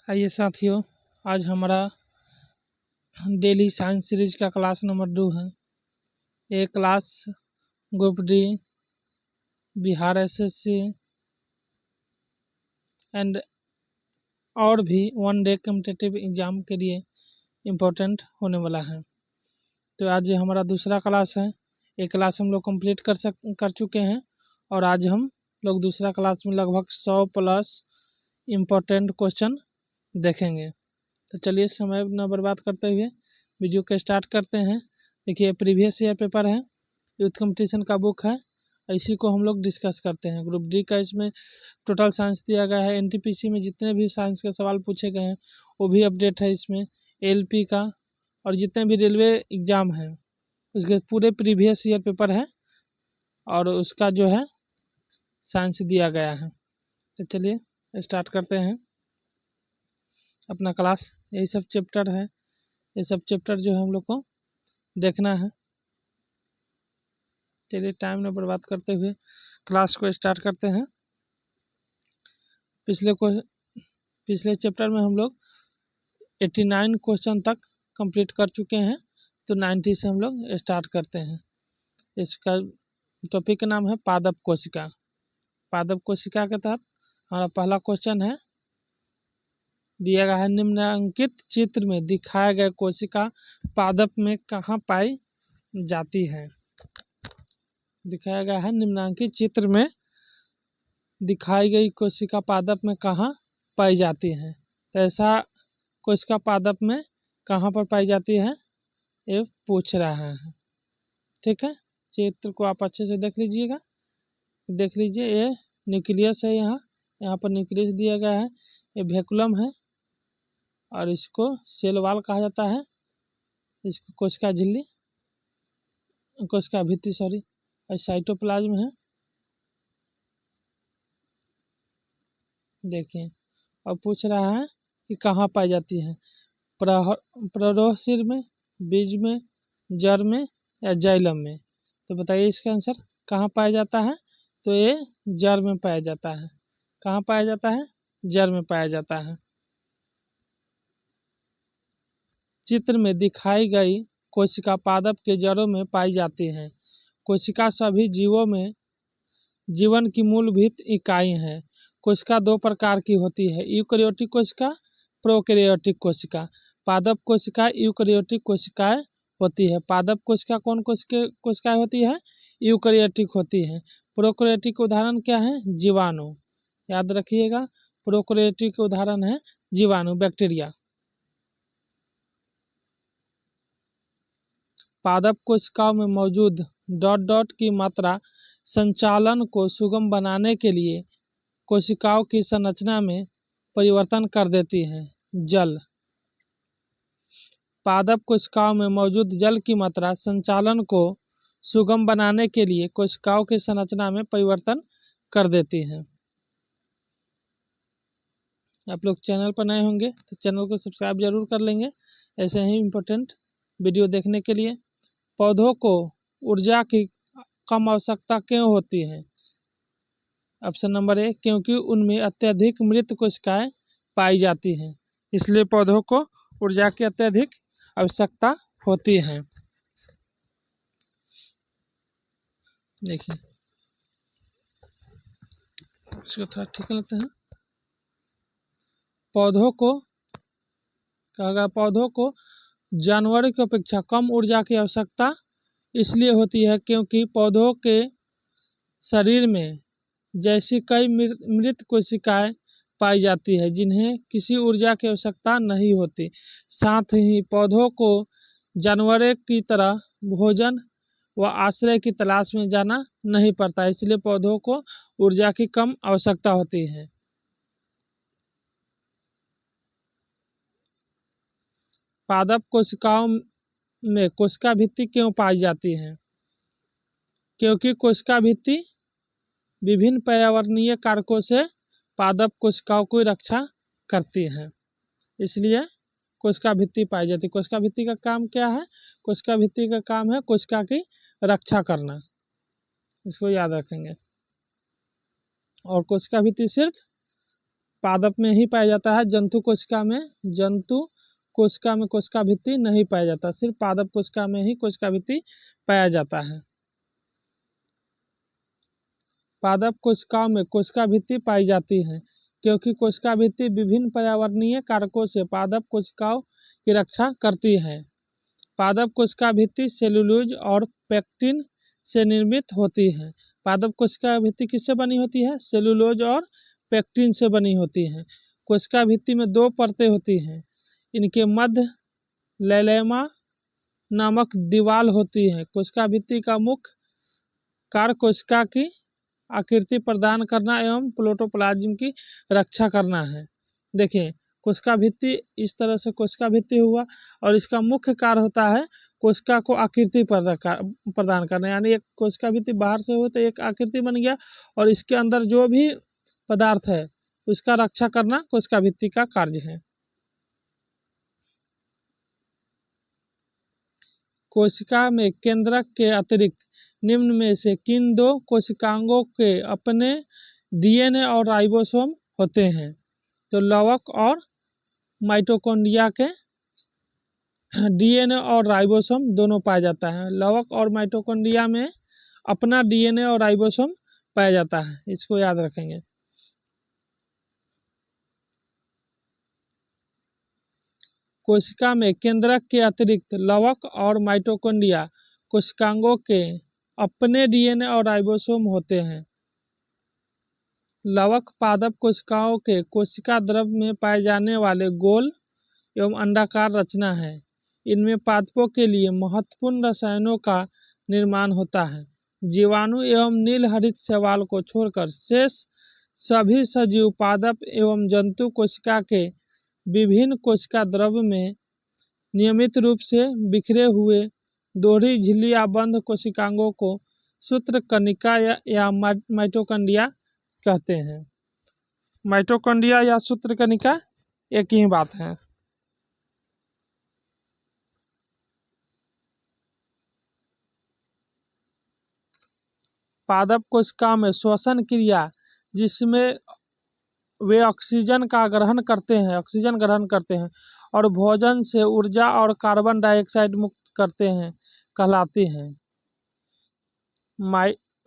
आइए साथियों, आज हमारा डेली साइंस सीरीज का क्लास नंबर 2 है। ये class group D, Bihar SSC and और भी वन डे कॉम्पिटिटिव एग्जाम के लिए इम्पोर्टेंट होने वाला है। तो आज ये हमारा दूसरा क्लास है। एक क्लास हम लोग कंप्लीट कर चुके हैं और आज हम लोग दूसरा क्लास में लगभग 100 प्लस इम्पोर्टेंट क्वेश्चन देखेंगे। तो चलिए समय न बर्बाद करते हुए वीडियो को स्टार्ट करते हैं। देखिए, प्रीवियस ईयर पेपर है, यूथ कंपटीशन का बुक है, इसी को हम लोग डिस्कस करते हैं। ग्रुप डी का इसमें टोटल साइंस दिया गया है। एनटीपीसी में जितने भी साइंस के सवाल पूछे गए हैं वो भी अपडेट है इसमें। एलपी का और जितने भी रेलवे एग्ज़ाम हैं उसके पूरे प्रीवियस ईयर पेपर है और उसका जो है साइंस दिया गया है। तो चलिए स्टार्ट करते हैं अपना क्लास। यही सब चैप्टर है, ये सब चैप्टर जो है हम लोग को देखना है। चलिए टाइम न बर्बाद करते हुए क्लास को स्टार्ट करते हैं। पिछले चैप्टर में हम लोग 89 क्वेश्चन तक कंप्लीट कर चुके हैं, तो 90 से हम लोग स्टार्ट करते हैं। इसका टॉपिक का नाम है पादप कोशिका। पादप कोशिका के तहत हमारा पहला क्वेश्चन है, दिया गया है निम्नलिखित चित्र में दिखाए गए कोशिका पादप में कहाँ पाई जाती है। दिखाया गया है निम्नलिखित चित्र में दिखाई गई कोशिका पादप में कहाँ पाई जाती है। तो ऐसा कोशिका पादप में कहाँ पर पाई जाती है ये पूछ रहा है। ठीक है, चित्र को आप अच्छे से देख लीजिएगा। देख लीजिए, ये न्यूक्लियस है, यहाँ पर न्यूक्लियस दिया गया है, ये वेहिकुलम है और इसको सेल वॉल कहा जाता है। इसको कोशिका झिल्ली, कोशिका भित्ति सॉरी, और साइटोप्लाज्म है। देखिए, और पूछ रहा है कि कहाँ पाई जाती है, प्ररोहसिर में, बीज में, जड़ में या जाइलम में। तो बताइए इसका आंसर कहाँ पाया जाता है। तो ये जड़ में पाया जाता है। कहाँ पाया जाता है? जड़ में पाया जाता है। चित्र में दिखाई गई कोशिका पादप के जड़ों में पाई जाती है। कोशिका सभी जीवों में जीवन की मूलभूत इकाई है। कोशिका दो प्रकार की होती है, यूकेरियोटिक कोशिका, प्रोकैरियोटिक कोशिका। पादप कोशिका यूकेरियोटिक कोशिकाएं होती है। पादप कोशिका कौन कोशिकाएं होती है? यूकेरियोटिक होती है। प्रोकैरियोटिक उदाहरण क्या है? जीवाणु। याद रखिएगा, प्रोकैरियोटिक उदाहरण है जीवाणु, बैक्टीरिया। पादप कोशिकाओं में मौजूद डॉट डॉट की मात्रा संचालन को सुगम बनाने के लिए कोशिकाओं की संरचना में परिवर्तन कर देती है। जल। पादप कोशिकाओं में मौजूद जल की मात्रा संचालन को सुगम बनाने के लिए कोशिकाओं की संरचना में परिवर्तन कर देती है। आप लोग चैनल पर नए होंगे तो चैनल को सब्सक्राइब जरूर कर लेंगे, ऐसे ही इम्पोर्टेंट वीडियो देखने के लिए। पौधों को ऊर्जा की कम आवश्यकता क्यों होती है? ऑप्शन नंबर ए, क्योंकि उनमें अत्यधिक मृत कोशिकाएं पाई जाती हैं, इसलिए पौधों को ऊर्जा की अत्यधिक आवश्यकता होती है। देखिए, इसको थोड़ा ठीक लेते हैं। पौधों को जानवरों की अपेक्षा कम ऊर्जा की आवश्यकता इसलिए होती है क्योंकि पौधों के शरीर में जैसी कई मृत कोशिकाएं पाई जाती है जिन्हें किसी ऊर्जा की आवश्यकता नहीं होती। साथ ही पौधों को जानवरों की तरह भोजन व आश्रय की तलाश में जाना नहीं पड़ता, इसलिए पौधों को ऊर्जा की कम आवश्यकता होती है। पादप कोशिकाओं में कोशिका भित्ति क्यों पाई जाती है? क्योंकि कोशिका भित्ति विभिन्न पर्यावरणीय कारकों से पादप कोशिकाओं की रक्षा करती है, इसलिए कोशिका भित्ति पाई जाती है। कोशिका भित्ति का काम क्या है? कोशिका भित्ति का काम है कोशिका की रक्षा करना, इसको याद रखेंगे। और कोशिका भित्ति सिर्फ पादप में ही पाया जाता है। जंतु कोशिका में कोशिका भित्ति नहीं पाया जाता, सिर्फ पादप कोशिका में ही कोशिका भित्ति पाया जाता है। पादप कोशिकाओं में कोशिका भित्ति पाई जाती है क्योंकि कोशिका भित्ति विभिन्न पर्यावरणीय कारकों से पादप कोशिकाओं की रक्षा करती है। पादप कोशिका भित्ति सेलुलोज और पेक्टिन से निर्मित होती है। पादप कोशिका भित्ति किससे बनी होती है? सेलुलोज और पेक्टिन से बनी होती है। कोशिका भित्ति में 2 परतें होती हैं। इनके मध्य लैलेमा नामक दीवार होती है। कोशिका भित्ति का मुख्य कार्य कोशिका की आकृति प्रदान करना एवं प्रोटोप्लाज्म की रक्षा करना है। देखिए, कोशिका भित्ति इस तरह से कोशिका भित्ति हुआ और इसका मुख्य कार्य होता है कोशिका को आकृति प्रदान करना, यानी एक कोशिका भित्ति बाहर से हो तो एक आकृति बन गया और इसके अंदर जो भी पदार्थ है उसका रक्षा करना कोशिका भित्ति का कार्य है। कोशिका में केंद्रक के अतिरिक्त निम्न में से किन 2 कोशिकांगों के अपने डीएनए और राइबोसोम होते हैं? तो लवक और माइटोकॉन्ड्रिया के डीएनए और राइबोसोम दोनों पाया जाता है। लवक और माइटोकॉन्ड्रिया में अपना डीएनए और राइबोसोम पाया जाता है, इसको याद रखेंगे। कोशिका में केंद्रक के अतिरिक्त लवक और माइटोकॉन्ड्रिया कोशिकांगों के अपने डीएनए और राइबोसोम होते हैं। लवक पादप कोशिकाओं के कोशिका द्रव में पाए जाने वाले गोल एवं अंडाकार रचना है। इनमें पादपों के लिए महत्वपूर्ण रसायनों का निर्माण होता है। जीवाणु एवं नील हरित शैवाल को छोड़कर शेष सभी सजीव पादप एवं जंतु कोशिका के विभिन्न कोशिका द्रव में नियमित रूप से बिखरे हुए दोहरी झिल्लियाबंद कोशिकांगों को सूत्रकणिका या माइटोकॉन्ड्रिया कहते हैं। माइटोकॉन्ड्रिया या सूत्रकणिका एक ही बात है। पादप कोशिका में श्वसन क्रिया, जिसमें वे ऑक्सीजन ग्रहण करते हैं और भोजन से ऊर्जा और कार्बन डाइऑक्साइड मुक्त करते हैं, कहलाती है।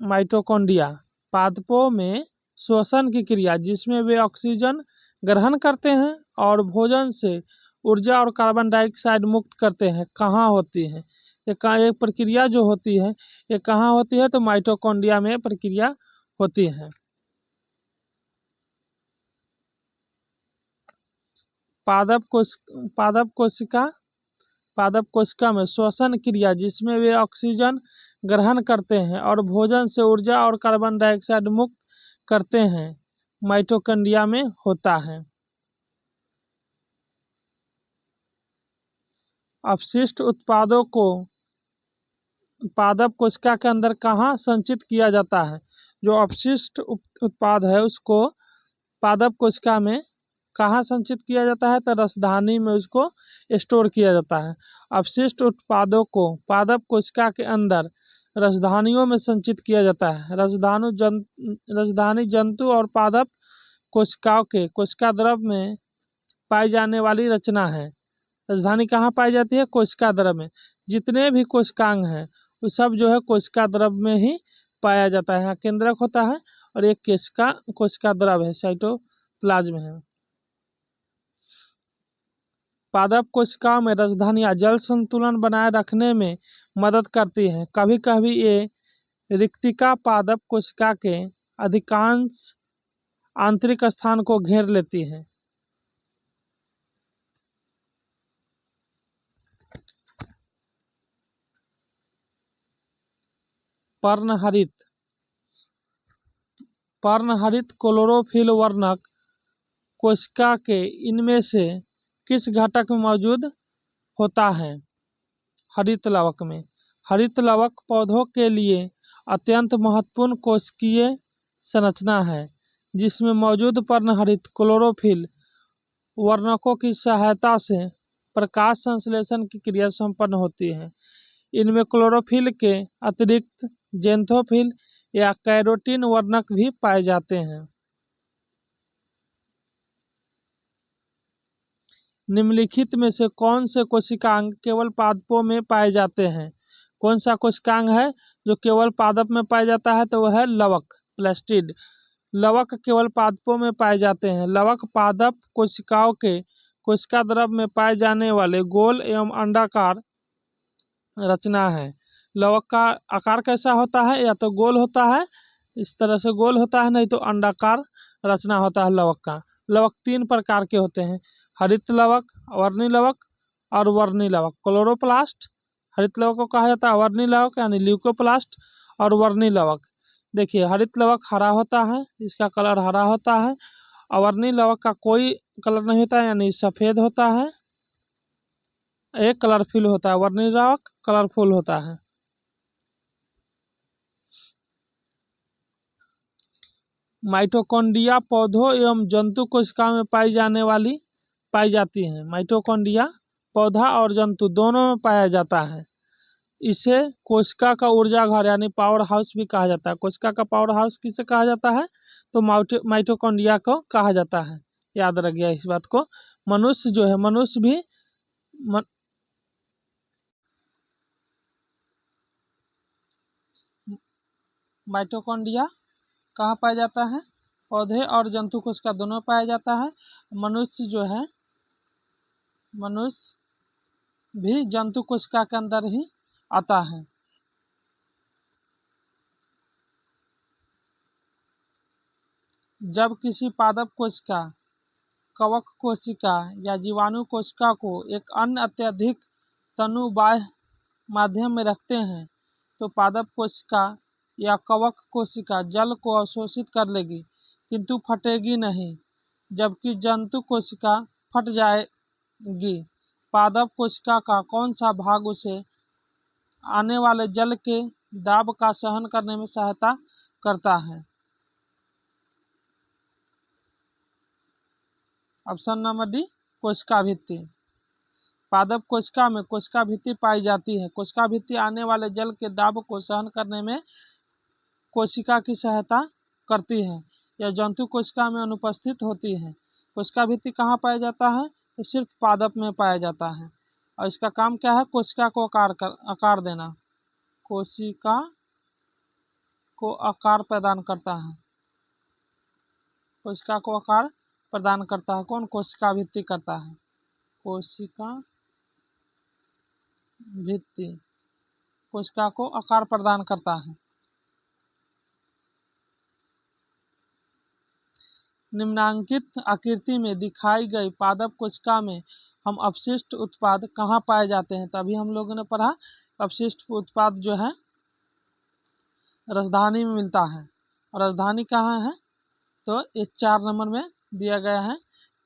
माइटोकॉन्ड्रिया पादपों में श्वसन की क्रिया, जिसमें वे ऑक्सीजन ग्रहण करते हैं और भोजन से ऊर्जा और कार्बन डाइऑक्साइड मुक्त करते हैं, कहाँ होती है? ये प्रक्रिया जो होती है ये कहाँ होती है? तो माइटोकॉन्ड्रिया में प्रक्रिया होती है। पादप कोशिका में श्वसन क्रिया, जिसमें वे ऑक्सीजन ग्रहण करते हैं और भोजन से ऊर्जा और कार्बन डाइऑक्साइड मुक्त करते हैं, माइटोकॉन्ड्रिया में होता है। अपशिष्ट उत्पादों को पादप कोशिका के अंदर कहाँ संचित किया जाता है? जो अपशिष्ट उत्पाद है उसको पादप कोशिका में कहाँ संचित किया जाता है? तो रसधानी में उसको स्टोर किया जाता है। अपशिष्ट उत्पादों को पादप कोशिका के अंदर रसधानियों में संचित किया जाता है। रसधानी जंतु और पादप कोशिकाओं के कोशिका द्रव में पाई जाने वाली रचना है। रसधानी कहाँ पाई जाती है? कोशिका द्रव में। जितने भी कोशिकांग हैं वो सब जो है कोशिका द्रव में ही पाया जाता है। यहाँ केंद्रक होता है और एक कोशिका द्रव है, साइटोप्लाज्म है। पादप कोशिकाओं में रसधानियाँ जल संतुलन बनाए रखने में मदद करती हैं। कभी कभी ये रिक्तिका पादप कोशिका के अधिकांश आंतरिक स्थान को घेर लेती हैं। पर्णहरित क्लोरोफिल वर्णक कोशिका के इनमें से किस घटक में मौजूद होता है? हरित लवक में। हरित लवक पौधों के लिए अत्यंत महत्वपूर्ण कोशिकीय संरचना है, जिसमें मौजूद पर्णहरित क्लोरोफिल वर्णकों की सहायता से प्रकाश संश्लेषण की क्रिया संपन्न होती है। इनमें क्लोरोफिल के अतिरिक्त ज़ैंथोफिल या कैरोटीन वर्णक भी पाए जाते हैं। निम्नलिखित में से कौन से कोशिकांग केवल पादपों में पाए जाते हैं? कौन सा कोशिकांग है जो केवल पादप में पाया जाता है? तो वह है लवक, प्लास्टिड। लवक केवल पादपों में पाए जाते हैं। लवक पादप कोशिकाओं के कोशिका द्रव में पाए जाने वाले गोल एवं अंडाकार रचना है। लवक का आकार कैसा होता है? या तो गोल होता है, इस तरह से गोल होता है, नहीं तो अंडाकार रचना होता है लवक का। लवक 3 प्रकार के होते हैं, हरित लवक, वर्णी लवक और वर्णी लवक। क्लोरोप्लास्ट हरित लवक को कहा जाता है, वर्णी लवक यानी ल्यूकोप्लास्ट और वर्णी लवक। देखिए हरित लवक हरा होता है, इसका कलर हरा होता है, और वर्णी लवक का कोई कलर नहीं होता है, यानी सफ़ेद होता है, एक कलरफुल होता है। वर्णी लवक कलरफुल होता है। माइटोकॉन्ड्रिया पौधों एवं जंतु कोशिका में पाई जाती हैं। माइटोकॉन्ड्रिया पौधा और जंतु दोनों में पाया जाता है। इसे कोशिका का ऊर्जा घर यानी पावर हाउस भी कहा जाता है। कोशिका का पावर हाउस किसे कहा जाता है? तो माइटोकॉन्ड्रिया को कहा जाता है। याद रखिए इस बात को। मनुष्य जो है, मनुष्य भी माइटोकॉन्ड्रिया कहाँ पाया जाता है? पौधे और जंतु कोशिका दोनों पाया जाता है। मनुष्य जो है, मनुष्य भी जंतु कोशिका के अंदर ही आता है। जब किसी पादप कोशिका, कवक कोशिका या जीवाणु कोशिका को एक अन्य अत्यधिक तनु बाह्य माध्यम में रखते हैं तो पादप कोशिका या कवक कोशिका जल को अवशोषित कर लेगी किंतु फटेगी नहीं, जबकि जंतु कोशिका फट जाएगी। पादप कोशिका का कौन सा भाग उसे आने वाले जल के दाब का सहन करने में सहायता करता है? ऑप्शन नंबर डी, कोशिका भित्ति। पादप कोशिका में कोशिका भित्ति पाई जाती है। कोशिका भित्ति आने वाले जल के दाब को सहन करने में कोशिका की सहायता करती है। यह जंतु कोशिका में अनुपस्थित होती है। कोशिका भित्ति कहाँ पाया जाता है? तो सिर्फ पादप में पाया जाता है। और इसका काम क्या है? कोशिका को आकार देना, कोशिका को आकार प्रदान करता है। कोशिका को आकार प्रदान करता है कौन? कोशिका भित्ति करता है। कोशिका भित्ति कोशिका को आकार प्रदान करता है। निम्नांकित आकृति में दिखाई गई पादप कोशिका में हम अपशिष्ट उत्पाद कहाँ पाए जाते हैं? तभी हम लोगों ने पढ़ा अपशिष्ट उत्पाद जो है राजधानी में मिलता है। और राजधानी कहाँ है? तो इस 4 नंबर में दिया गया है।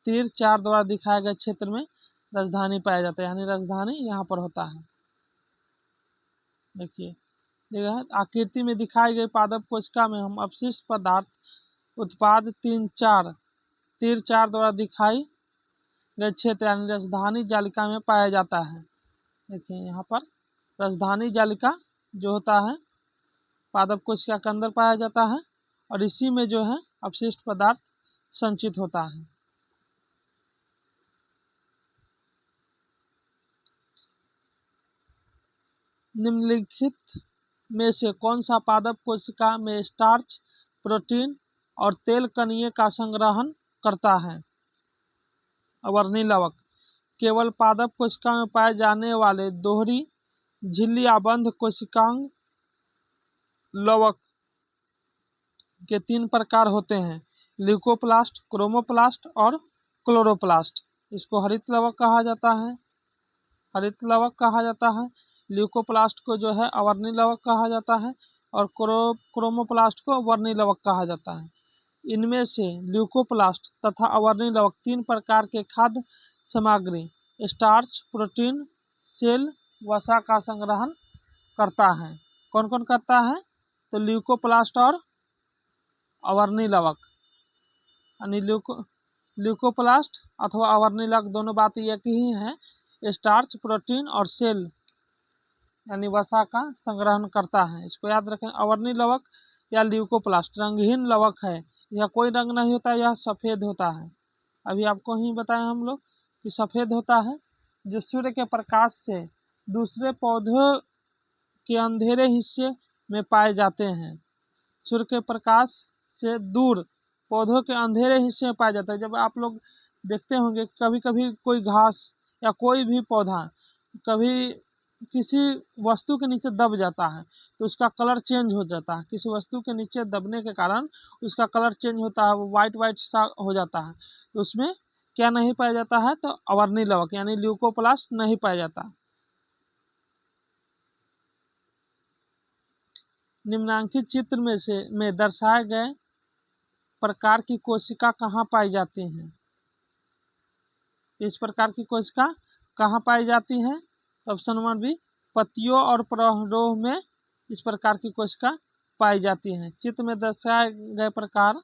तीर 4 द्वारा दिखाए गए क्षेत्र में राजधानी पाया जाता है, यानी राजधानी यहाँ पर होता है। देखिए आकृति में दिखाई गई पादप कोशिका में हम अपशिष्ट पदार्थ उत्पाद 3-4 तीर 4 द्वारा दिखाई गए क्षेत्र यानी राजधानी जालिका में पाया जाता है। देखिए यहाँ पर राजधानी जालिका जो होता है पादप कोशिका के अंदर पाया जाता है और इसी में जो है अपशिष्ट पदार्थ संचित होता है। निम्नलिखित में से कौन सा पादप कोशिका में स्टार्च, प्रोटीन और तेल कणीय का संग्रहण करता है? वर्णी लवक। केवल पादप कोशिका में पाए जाने वाले दोहरी झिल्ली आबंध कोशिकांग लवक के 3 प्रकार होते हैं, ल्यूकोप्लास्ट, क्रोमोप्लास्ट और क्लोरोप्लास्ट। इसको हरित लवक कहा जाता है, हरित लवक कहा जाता है। ल्यूकोप्लास्ट को जो है अवर्णी लवक कहा जाता है और क्रोमोप्लास्ट को वर्णी लवक कहा जाता है। इनमें से ल्यूकोप्लास्ट तथा अवर्णी लवक 3 प्रकार के खाद्य सामग्री स्टार्च, प्रोटीन, सेल वसा का संग्रहण करता है। कौन कौन करता है? तो ल्यूकोप्लास्ट और अवर्णी लवक, यानी ल्यूकोप्लास्ट अथवा अवर्णी लवक दोनों बात एक ही है। स्टार्च, प्रोटीन और सेल यानी वसा का संग्रहण करता है। इसको याद रखें। अवर्णी लवक या ल्यूकोप्लास्ट रंगहीन लवक है, यह कोई रंग नहीं होता, यह सफ़ेद होता है। अभी आपको ही बताया हम लोग कि सफ़ेद होता है, जो सूर्य के प्रकाश से दूसरे पौधों के अंधेरे हिस्से में पाए जाते हैं। सूर्य के प्रकाश से दूर पौधों के अंधेरे हिस्से में पाया जाता है। जब आप लोग देखते होंगे कभी कभी कोई घास या कोई भी पौधा कभी किसी वस्तु के नीचे दब जाता है तो उसका कलर चेंज हो जाता है। किसी वस्तु के नीचे दबने के कारण उसका कलर चेंज होता है, वो वाइट वाइट सा हो जाता है। तो उसमें क्या नहीं पाया जाता है, तो अवर्णी लवक यानी ल्यूकोप्लास्ट नहीं पाया जाता। निम्नांकित चित्र में दर्शाए गए प्रकार की कोशिका कहाँ पाई जाती हैं? इस प्रकार की कोशिका कहाँ पाई जाती है? ऑप्शन नंबर बी, पत्तियों और प्रारोह में इस प्रकार की कोशिका पाई जाती हैं। चित्र में दर्शाए गए प्रकार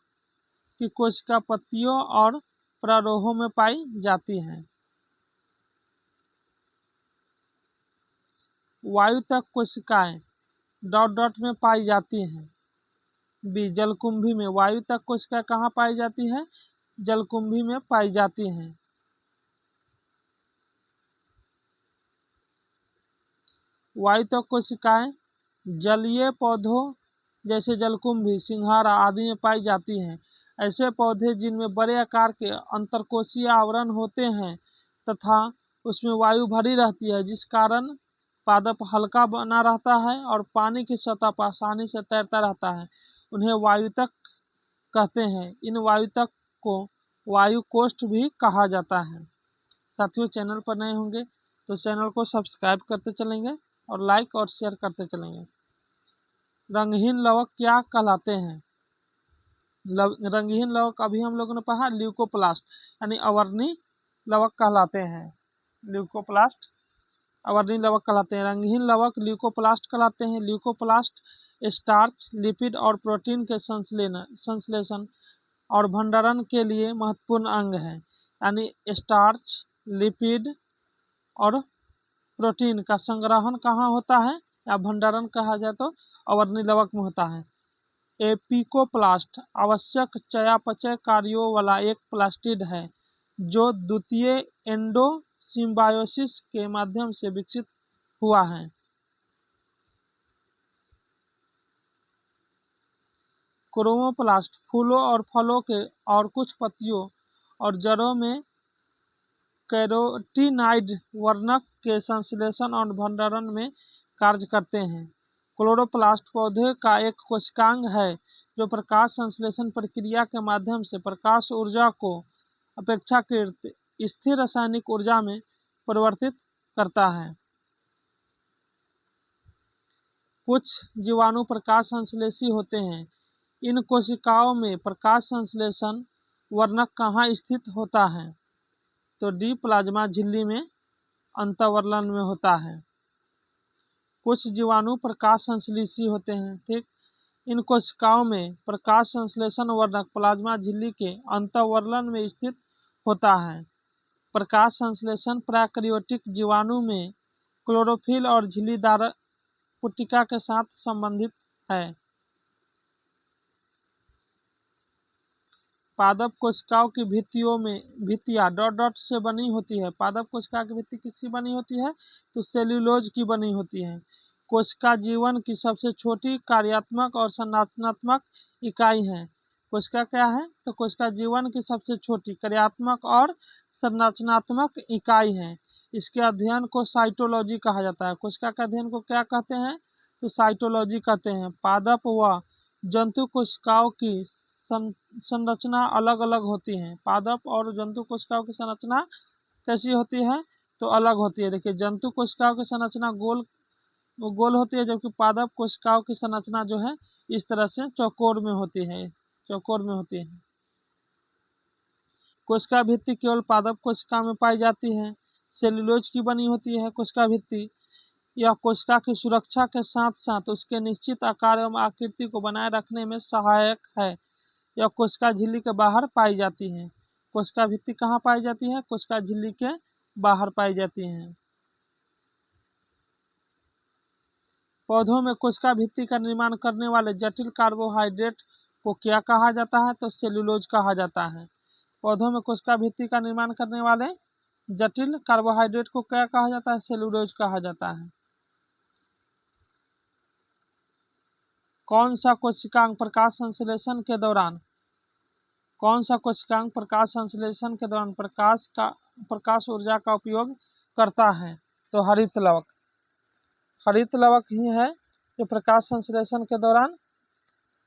की कोशिका पत्तियों और प्रारोहों में पाई जाती हैं। वायु तक कोशिकाएं डॉट डॉट में पाई जाती हैं। बी, जलकुंभी में। वायु तक कोशिका कहाँ पाई जाती है? जलकुंभी में पाई जाती हैं। वायु तक कोशिकाएं जलीय पौधों जैसे जलकुंभी, सिंघाड़ा आदि में पाई जाती हैं। ऐसे पौधे जिनमें बड़े आकार के अंतरकोशीय आवरण होते हैं तथा उसमें वायु भरी रहती है, जिस कारण पादप हल्का बना रहता है और पानी की सतह पर आसानी से तैरता रहता है, उन्हें वायुतक कहते हैं। इन वायुतक को वायु कोष्ठ भी कहा जाता है। साथियों, चैनल पर नए होंगे तो चैनल को सब्सक्राइब करते चलेंगे और लाइक और शेयर करते चलेंगे। रंगहीन लवक क्या कहलाते हैं? रंगहीन लवक अभी हम लोगों ने पढ़ा ल्यूकोप्लास्ट यानी अवर्णी लवक कहलाते हैं। ल्यूकोप्लास्ट अवर्णी लवक कहलाते हैं। रंगहीन लवक ल्यूकोप्लास्ट कहलाते हैं। ल्यूकोप्लास्ट स्टार्च, लिपिड और प्रोटीन के संश्लेषण और भंडारण के लिए महत्वपूर्ण अंग है। यानी स्टार्च, लिपिड और प्रोटीन का संग्रहण कहाँ होता है या भंडारण कहा जाए तो अवर्णी लवक में होता है। एपिकोप्लास्ट आवश्यक चयापचय कार्यों वाला एक प्लास्टिड है जो द्वितीय एंडोसिम्बायोसिस के माध्यम से विकसित हुआ है। क्रोमोप्लास्ट फूलों और फलों के और कुछ पत्तियों और जड़ों में कैरोटीनाइड वर्णक के संश्लेषण और भंडारण में कार्य करते हैं। क्लोरोप्लास्ट पौधे का एक कोशिकांग है जो प्रकाश संश्लेषण प्रक्रिया के माध्यम से प्रकाश ऊर्जा को अपेक्षाकृत स्थिर रासायनिक ऊर्जा में परिवर्तित करता है। कुछ जीवाणु प्रकाश संश्लेषी होते हैं। इन कोशिकाओं में प्रकाश संश्लेषण वर्णक कहाँ स्थित होता है? तो डी, प्लाज्मा झिल्ली में अंतःवर्लन में होता है। कुछ जीवाणु प्रकाश संश्लेषी होते हैं। ठीक, इन कोशिकाओं में प्रकाश संश्लेषण वर्णक प्लाज्मा झिल्ली के अंतःवर्लन में स्थित होता है। प्रकाश संश्लेषण प्रोकैरियोटिक जीवाणु में क्लोरोफिल और झिल्लीदार पुट्टिका के साथ संबंधित है। पादप कोशिकाओं की भित्तियां डॉट डॉट से बनी होती है। पादप कोशिका की भित्ति किसकी बनी होती है? तो सेल्यूलोज की बनी होती है। कोशिका जीवन की सबसे छोटी कार्यात्मक और संरचनात्मक इकाई है। कोशिका क्या है? तो कोशिका जीवन की सबसे छोटी कार्यात्मक और संरचनात्मक इकाई है। इसके अध्ययन को साइटोलॉजी कहा जाता है। कोशिका के अध्ययन को क्या कहते हैं? तो साइटोलॉजी कहते हैं। पादप व जंतु कोशिकाओं की संरचना अलग अलग होती है। पादप और जंतु कोशिकाओं की संरचना कैसी होती है? तो अलग होती है। देखिए, जंतु कोशिकाओं की संरचना गोल होती है, जबकि पादप कोशिकाओं की संरचना जो है इस तरह से चौकोर में होती है। कोशिका भित्ति केवल पादप कोशिका में पाई जाती है। सेल्यूलोज की बनी होती है कोशिका भित्ति। यह कोशिका की सुरक्षा के साथ साथ उसके निश्चित आकार एवं आकृति को बनाए रखने में सहायक है। यह कोशिका झिल्ली के बाहर पाई जाती है। कोशिका भित्ति कहाँ पाई जाती है? कोशिका झिल्ली के बाहर पाई जाती है। पौधों में कोशिका भित्ति का निर्माण करने वाले जटिल कार्बोहाइड्रेट को क्या कहा जाता है? तो सेल्यूलोज कहा जाता है। पौधों में कोशिका भित्ति का निर्माण करने वाले जटिल कार्बोहाइड्रेट को क्या कहा जाता है? सेलुलोज कहा जाता है। कौन सा कोशिकांग प्रकाश संश्लेषण के दौरान प्रकाश ऊर्जा का उपयोग करता है? तो हरित लवक। हरित लवक ही है जो प्रकाश संश्लेषण के दौरान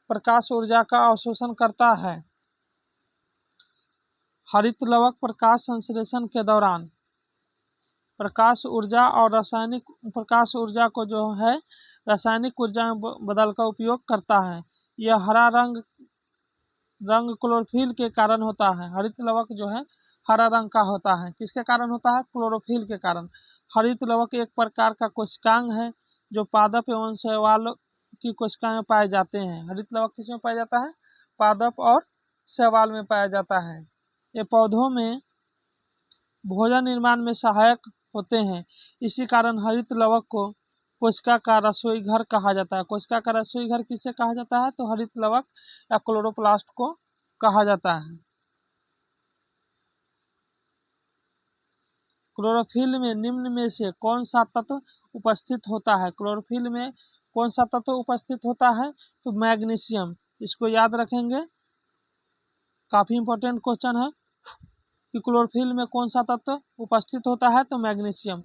प्रकाश ऊर्जा का अवशोषण करता है। हरित लवक प्रकाश संश्लेषण के दौरान प्रकाश ऊर्जा और रासायनिक प्रकाश ऊर्जा को जो है रासायनिक ऊर्जा में बदलकर उपयोग करता है। यह हरा रंग क्लोरोफिल के कारण होता है। हरित लवक जो है हरा रंग का होता है। किसके कारण होता है? क्लोरोफिल के कारण। हरित लवक एक प्रकार का कोशिकांग है जो पादप एवं शैवाल की कोशिका में पाए जाते हैं। हरित लवक किसमें पाया जाता है? पादप और शैवाल में पाया जाता है। ये पौधों में भोजन निर्माण में सहायक होते हैं। इसी कारण हरित लवक को कोशिका का रसोई घर कहा जाता है। कोशिका का रसोई घर किसे कहा जाता है? तो हरित लवक या क्लोरोप्लास्ट को कहा जाता है। क्लोरोफिल में निम्न में से कौन सा तत्व उपस्थित होता है? क्लोरोफिल में कौन सा तत्व उपस्थित होता है? तो मैग्नीशियम। इसको याद रखेंगे, काफी इंपॉर्टेंट क्वेश्चन है कि क्लोरोफिल में कौन सा तत्व उपस्थित होता है? तो मैग्नीशियम।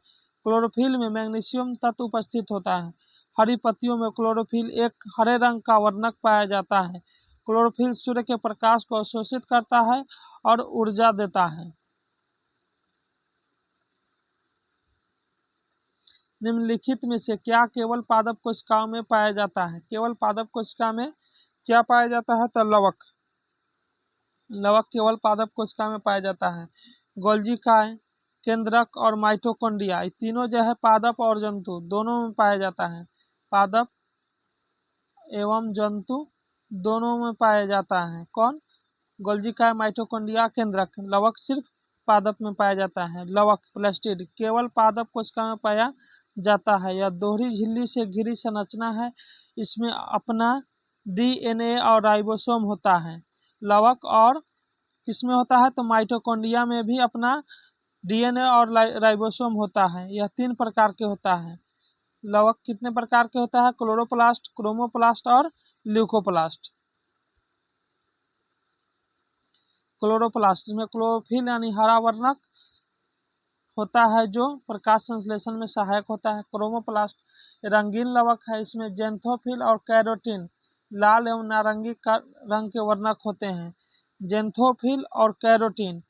क्लोरोफिल में मैग्नीशियम तत्व उपस्थित होता है। हरी पत्तियों में क्लोरोफिल एक हरे रंग का वर्णक पाया जाता है। क्लोरोफिल सूर्य के प्रकाश को अवशोषित करता है और ऊर्जा देता है। निम्नलिखित में से क्या केवल पादप कोशिकाओं में पाया जाता है? केवल पादप कोशिका में क्या पाया जाता है? तो लवक। लवक केवल पादप कोशिका में पाया जाता है। गोल्जी काय, केंद्रक और माइटोकॉन्ड्रिया, ये तीनों जो है पादप और जंतु दोनों में पाया जाता है। पादप एवं जंतु दोनों में पाया जाता है। कौन? गोल्जी काय, माइटोकॉन्ड्रिया, केंद्रक। लवक सिर्फ पादप में पाया जाता है। लवक प्लास्टिड केवल पादप कोशिका में पाया जाता है। यह दोहरी झिल्ली से घिरी संरचना है। इसमें अपना डीएनए और राइबोसोम होता है। लवक और किसमें होता है? तो माइटोकॉन्ड्रिया में भी अपना डीएनए और राइबोसोम होता है। यह 3 प्रकार के होता है। लवक कितने प्रकार के होता है? क्लोरोप्लास्ट, क्रोमोप्लास्ट और ल्यूकोप्लास्ट। क्लोरोप्लास्ट में क्लोरोफिल यानी हरा वर्णक होता है जो प्रकाश संश्लेषण में सहायक होता है। क्रोमोप्लास्ट रंगीन लवक है। इसमें जेंथोफिल और कैरोटीन लाल एवं नारंगी रंग के वर्णक होते हैं। जेंथोफिल और कैरोटीन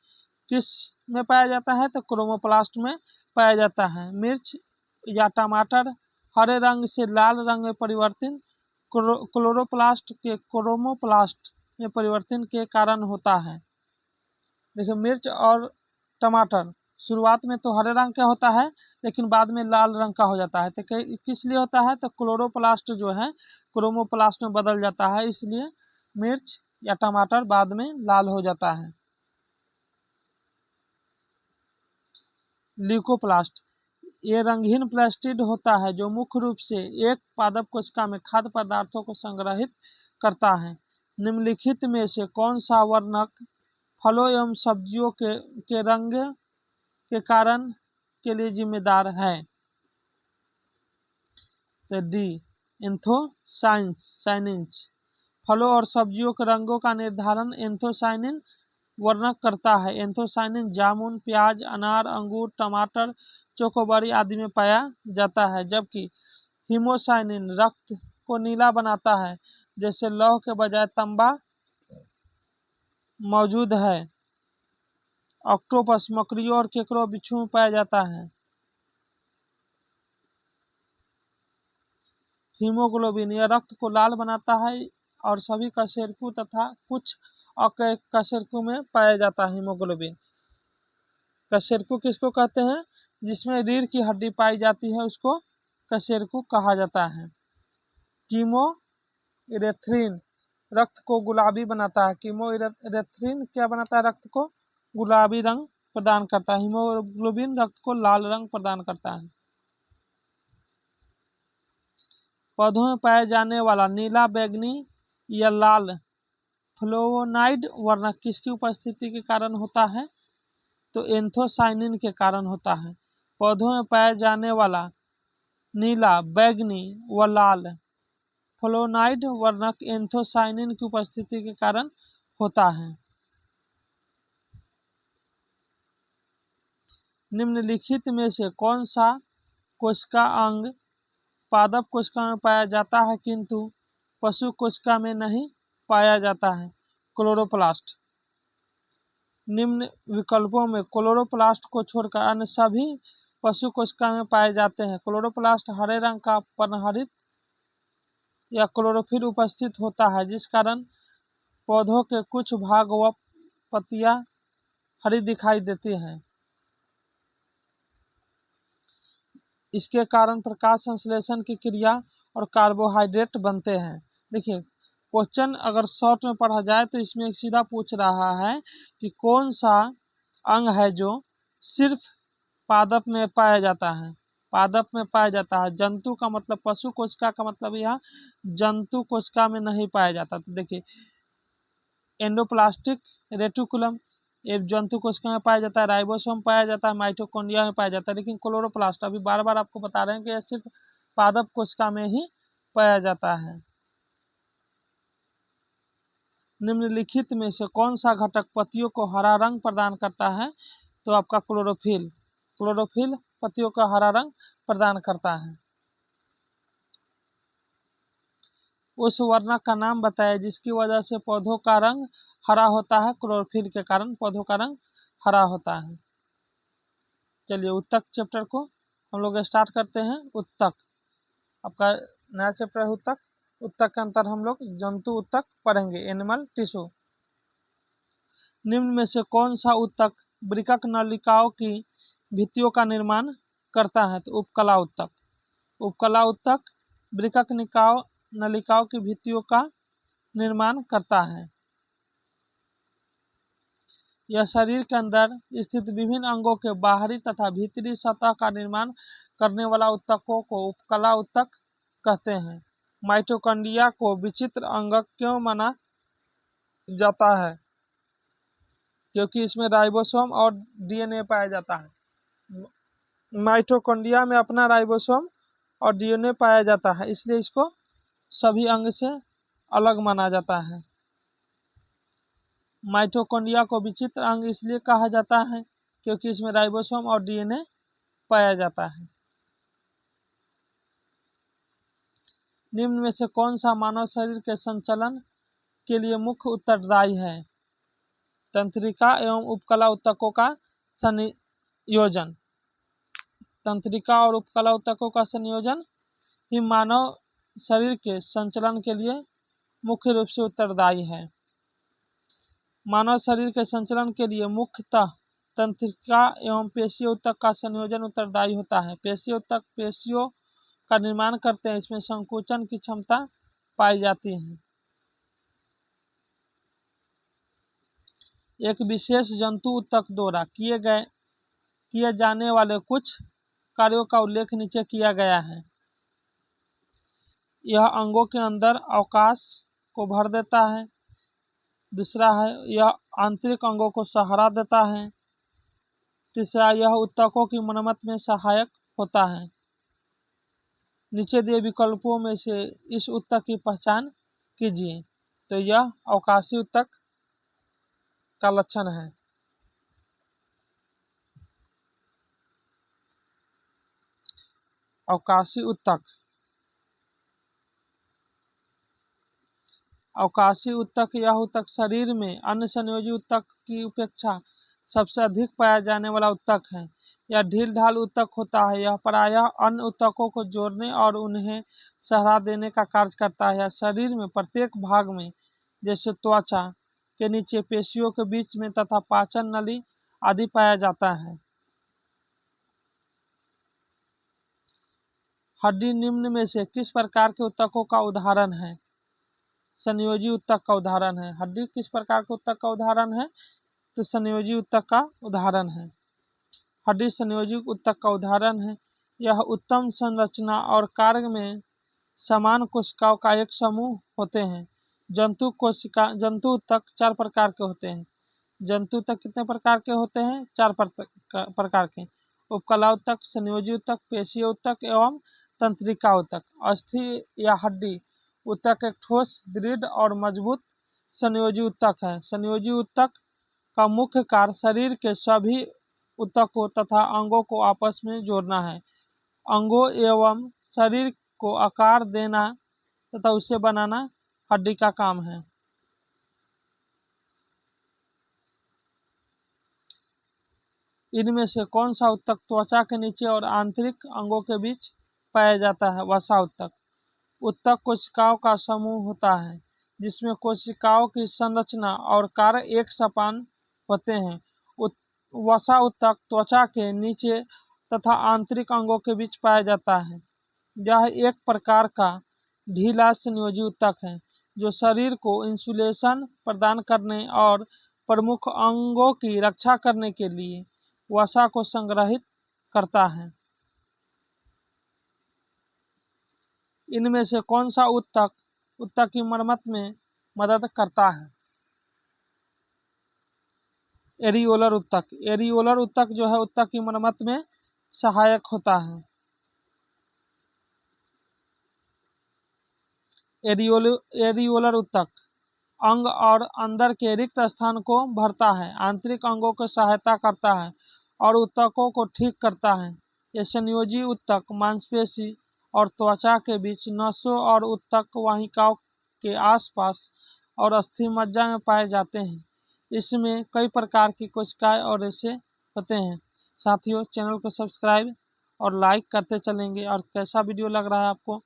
किस में पाया जाता है? तो क्रोमोप्लास्ट में पाया जाता है। मिर्च या टमाटर हरे रंग से लाल रंग में परिवर्तन क्लोरोप्लास्ट के क्रोमोप्लास्ट में परिवर्तन के कारण होता है। देखिए, मिर्च और टमाटर शुरुआत में तो हरे रंग का होता है लेकिन बाद में लाल रंग का हो जाता है। तो किस लिए होता है? तो क्लोरोप्लास्ट जो है क्रोमोप्लास्ट में बदल जाता है, इसलिए मिर्च या टमाटर बाद में लाल हो जाता है। ल्यूकोप्लास्ट ये रंगहीन प्लास्टिड होता है जो मुख्य रूप से एक पादप कोशिका में खाद्य पदार्थों को संग्रहित करता है। निम्नलिखित में से कौन सा वर्णक फलों एवं सब्जियों के रंग के कारण के लिए जिम्मेदार है? तो डी एंथोसायनिन्स। फलों और सब्जियों के रंगों का निर्धारण एंथोसायनिन वर्णक करता है। एंथोसायनिन जामुन, प्याज, अनार, अंगूर, टमाटर, चोकोबारी आदि में पाया जाता है। जबकि हीमोसायनिन रक्त को नीला बनाता है, जैसे लौह के बजाय तांबा मौजूद है। ऑक्टोपस, मकड़ियों और केकड़ों बिच्छू में पाया जाता है। हीमोग्लोबिन यह रक्त को लाल बनाता है और सभी कशेरुकी तथा कुछ अकशेरुकी में पाया जाता है। हीमोग्लोबिन कशेरुकी किसको कहते हैं? जिसमें रीढ़ की हड्डी पाई जाती है उसको कशेरुकी कहा जाता है। कीमो इरेथ्रिन रक्त को गुलाबी बनाता है। कीमो इरेथ्रिन क्या बनाता है? रक्त को गुलाबी रंग प्रदान करता है। हीमोग्लोबिन रक्त को लाल रंग प्रदान करता है। पौधों में पाए जाने वाला नीला, बैंगनी या लाल फ्लोवोनाइड वर्णक किसकी उपस्थिति के कारण होता है? तो एंथोसाइनिन के कारण होता है। पौधों में पाया जाने वाला नीला, बैगनी व लाल फ्लोनाइड वर्णक एंथोसाइनिन की उपस्थिति के कारण होता है। निम्नलिखित में से कौन सा कोशिका अंग पादप कोशिका में पाया जाता है किंतु पशु कोशिका में नहीं पाया जाता है? क्लोरोप्लास्ट। निम्न विकल्पों में क्लोरोप्लास्ट को छोड़कर अन्य सभी पशु कोशिका में पाए जाते हैं। क्लोरोप्लास्ट हरे रंग का पर्णहरित या क्लोरोफिल उपस्थित होता है, जिस कारण पौधों के कुछ भाग व पत्तियां हरी दिखाई देती हैं। इसके कारण प्रकाश संश्लेषण की क्रिया और कार्बोहाइड्रेट बनते हैं। देखिए, क्वेश्चन अगर शॉर्ट में पढ़ा जाए तो इसमें एक सीधा पूछ रहा है कि कौन सा अंग है जो सिर्फ पादप में पाया जाता है। पादप में पाया जाता है, जंतु का मतलब पशु कोशिका का मतलब यह जंतु कोशिका में नहीं पाया जाता। तो देखिए, एंडोप्लास्टिक रेटिकुलम ये जंतु कोशिका में पाया जाता है, राइबोसोम पाया जाता है, माइटोकॉन्ड्रिया में पाया जाता है, लेकिन क्लोरोप्लास्ट अभी बार बार आपको बता रहे हैं कि यह सिर्फ पादप कोशिका में ही पाया जाता है। निम्नलिखित में से कौन सा घटक पत्तियों को हरा रंग प्रदान करता है? तो आपका क्लोरोफिल। क्लोरोफिल पत्तियों का हरा रंग प्रदान करता है। उस वर्णक का नाम बताएं जिसकी वजह से पौधों का रंग हरा होता है। क्लोरोफिल के कारण पौधों का रंग हरा होता है। चलिए, उत्तक चैप्टर को हम लोग स्टार्ट करते हैं। उत्तक आपका नया चैप्टर है उत्तक। उत्तक के अंतर हम लोग जंतु उत्तक पढ़ेंगे, एनिमल टिश्यू। निम्न में से कौन सा उत्तक वृक्क नलिकाओं की भित्तियों का निर्माण करता है? तो उपकला उत्तक। उपकला उत्तक वृक्क नलिकाओं की भित्तियों का निर्माण करता है। यह शरीर के अंदर स्थित विभिन्न अंगों के बाहरी तथा भीतरी सतह का निर्माण करने वाला उत्तकों को उपकला उत्तक कहते हैं। माइटोकॉन्ड्रिया को विचित्र अंग क्यों माना जाता है? क्योंकि इसमें राइबोसोम और डीएनए पाया जाता है। माइटोकॉन्ड्रिया में अपना राइबोसोम और डीएनए पाया जाता है, इसलिए इसको सभी अंग से अलग माना जाता है। माइटोकॉन्ड्रिया को विचित्र अंग इसलिए कहा जाता है क्योंकि इसमें राइबोसोम और डीएनए पाया जाता है। निम्न में से कौन सा मानव शरीर के संचालन के लिए मुख्य उत्तरदायी है? तंत्रिका एवं उपकला उत्तकों का संयोजन। तंत्रिका और उपकला उत्तकों का संयोजन ही मानव शरीर के संचालन के लिए मुख्य रूप से उत्तरदायी है। मानव शरीर के संचालन के लिए मुख्यतः तंत्रिका एवं पेशीय उत्तक का संयोजन उत्तरदायी होता है। पेशीय उत्तक पेशियों का निर्माण करते हैं, इसमें संकोचन की क्षमता पाई जाती है। एक विशेष जंतु उत्तक द्वारा किए जाने वाले कुछ कार्यों का उल्लेख नीचे किया गया है। यह अंगों के अंदर अवकाश को भर देता है। दूसरा है, यह आंतरिक अंगों को सहारा देता है। तीसरा, यह उत्तकों की मरम्मत में सहायक होता है। नीचे दिए विकल्पों में से इस उत्तक की पहचान कीजिए। तो यह अवकाशी उत्तक का लक्षण है। अवकाशी उत्तक। अवकाशी उत्तक यह उत्तक शरीर में अन्य संयोजी उत्तक की उपेक्षा सबसे अधिक पाया जाने वाला उत्तक है। यह ढील ढाल उत्तक होता है। यह प्रायः अन्य उत्तकों को जोड़ने और उन्हें सहारा देने का कार्य करता है। यह शरीर में प्रत्येक भाग में, जैसे त्वचा के नीचे, पेशियों के बीच में तथा पाचन नली आदि पाया जाता है। हड्डी निम्न में से किस प्रकार के उत्तकों का उदाहरण है? संयोजी उत्तक का उदाहरण है। हड्डी किस प्रकार के उत्तक का उदाहरण है? तो संयोजी उत्तक का उदाहरण है। हड्डी संयोजी उत्तक का उदाहरण है। यह उत्तम संरचना और कार्य में समान कोशिकाओं का एक समूह होते हैं। जंतु उत्तक 4 प्रकार के होते हैं। जंतु ऊतक कितने प्रकार के होते हैं? 4 प्रकार के। उपकला ऊतक, संयोजी ऊतक, पेशीय ऊतक एवं तंत्रिका ऊतक। अस्थि या हड्डी ऊतक एक ठोस, दृढ़ और मजबूत संयोजी ऊतक है। संयोजी ऊतक का मुख्य कार्य शरीर के सभी ऊतकों तथा अंगों को आपस में जोड़ना है। अंगों एवं शरीर को आकार देना तथा उसे बनाना हड्डी का काम है। इनमें से कौन सा ऊतक त्वचा के नीचे और आंतरिक अंगों के बीच पाया जाता है? वसा ऊतक। ऊतक कोशिकाओं का समूह होता है जिसमें कोशिकाओं की संरचना और कार्य एक समान होते हैं। वसा ऊतक त्वचा के नीचे तथा आंतरिक अंगों के बीच पाया जाता है। यह एक प्रकार का ढीला संयोजी ऊतक है जो शरीर को इंसुलेशन प्रदान करने और प्रमुख अंगों की रक्षा करने के लिए वसा को संग्रहित करता है। इनमें से कौन सा ऊतक की मरम्मत में मदद करता है? एरियोलर ऊतक। एरियोलर ऊतक जो है ऊतक की मरम्मत में सहायक होता है। एरियोलर ऊतक अंग और अंदर के रिक्त स्थान को भरता है, आंतरिक अंगों को सहायता करता है और ऊतकों को ठीक करता है। ये संयोजी ऊतक मांसपेशी और त्वचा के बीच नसों और ऊतक वाहिकाओं के आसपास और अस्थि मज्जा में पाए जाते हैं। इसमें कई प्रकार की कोशिकाएं और रेशे होते हैं। साथियों, चैनल को सब्सक्राइब और लाइक करते चलेंगे और कैसा वीडियो लग रहा है आपको